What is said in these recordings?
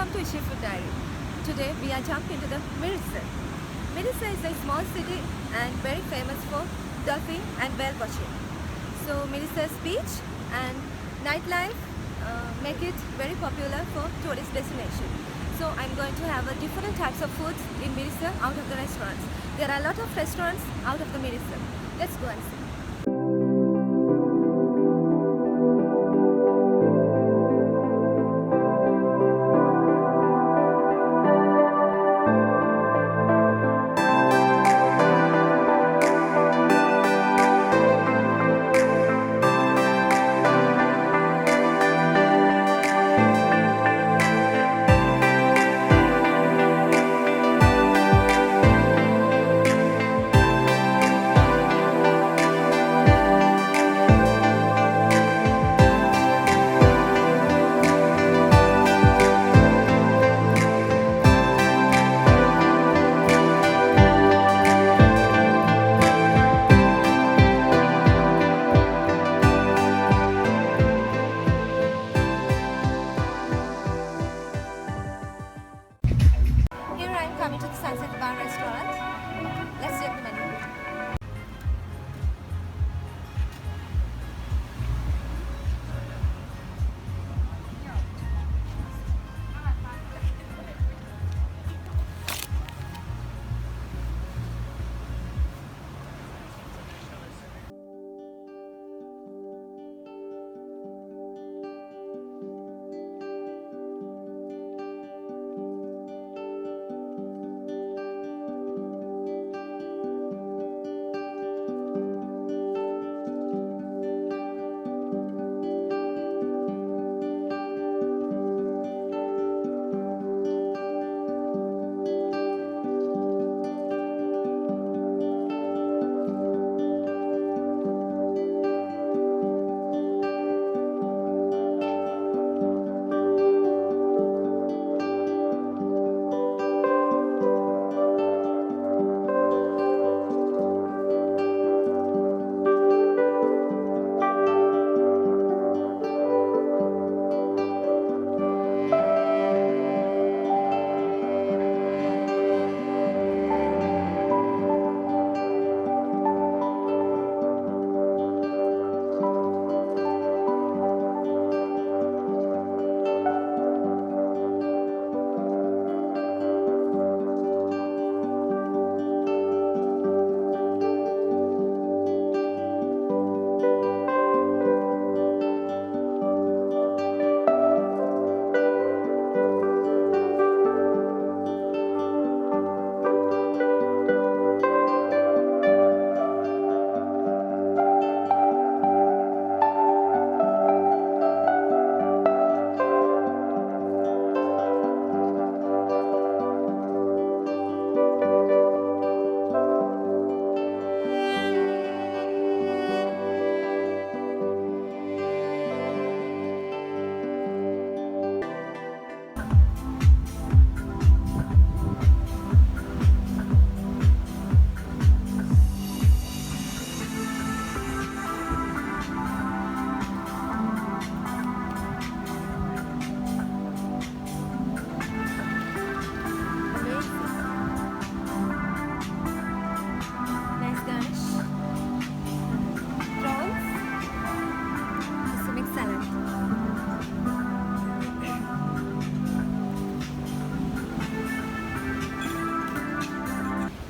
Welcome to Seafood Diary. Today we are jumping into the Mirissa. Mirissa is a small city and very famous for dolphin and whale watching. So Mirissa's beach and nightlife make it very popular for tourist destination. So I'm going to have different types of foods in Mirissa out of the restaurants. There are a lot of restaurants out of the Mirissa. Let's go and see. Coming to the Sunset Bar restaurant. Let's check the menu.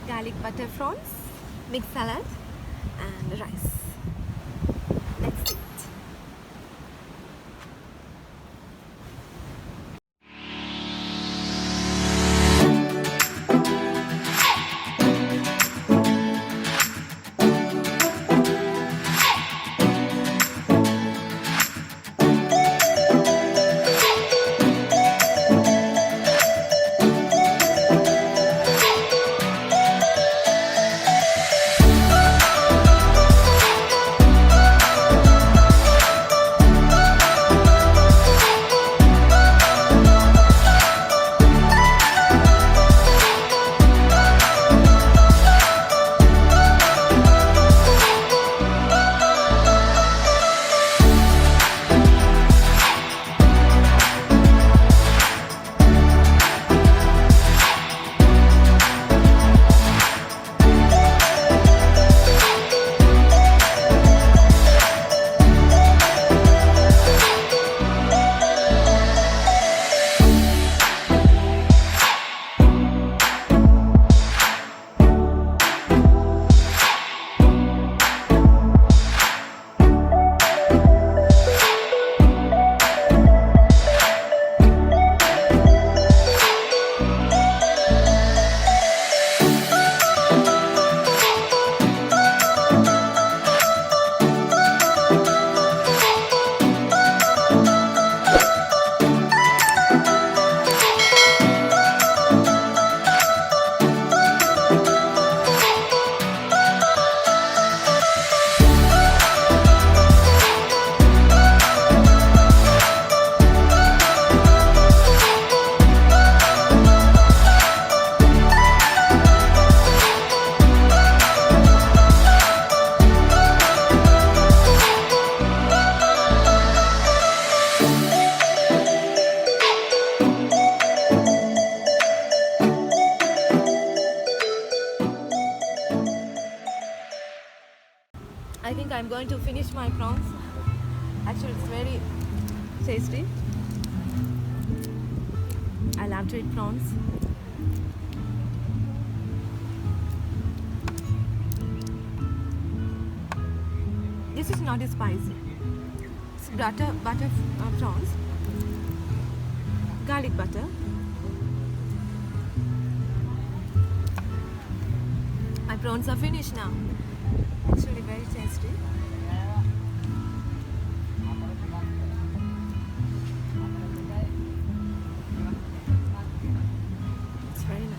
Garlic butter prawns, mixed salad and rice. Let's eat. I'm going to finish my prawns. Actually, it's very tasty. I love to eat prawns. This is not spicy. It's butter prawns, garlic butter. My prawns are finished now. Actually, very tasty. It's very nice.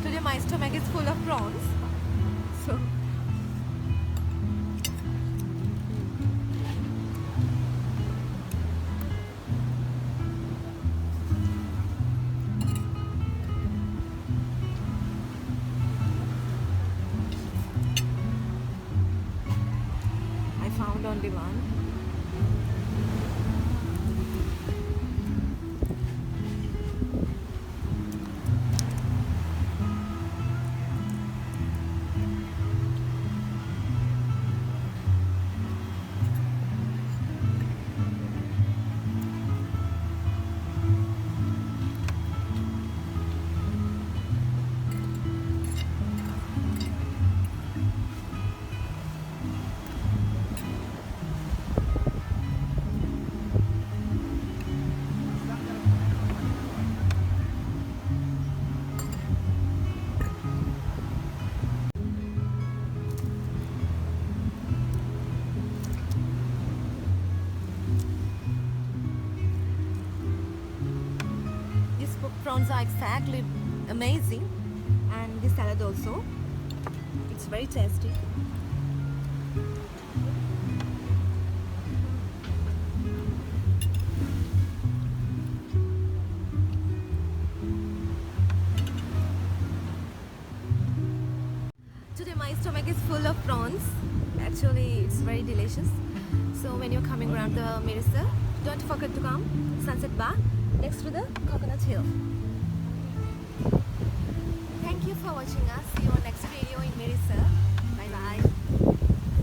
Today my stomach is full of prawns, so I found only one. Prawns are exactly amazing, and this salad also, it's very tasty. Today my stomach is full of prawns. Actually, it's very delicious. So when you're coming around the Mirissa, don't forget to come Sunset Bar next to the Coconut Hill. Thank you for watching us. See you on next video in Mirissa.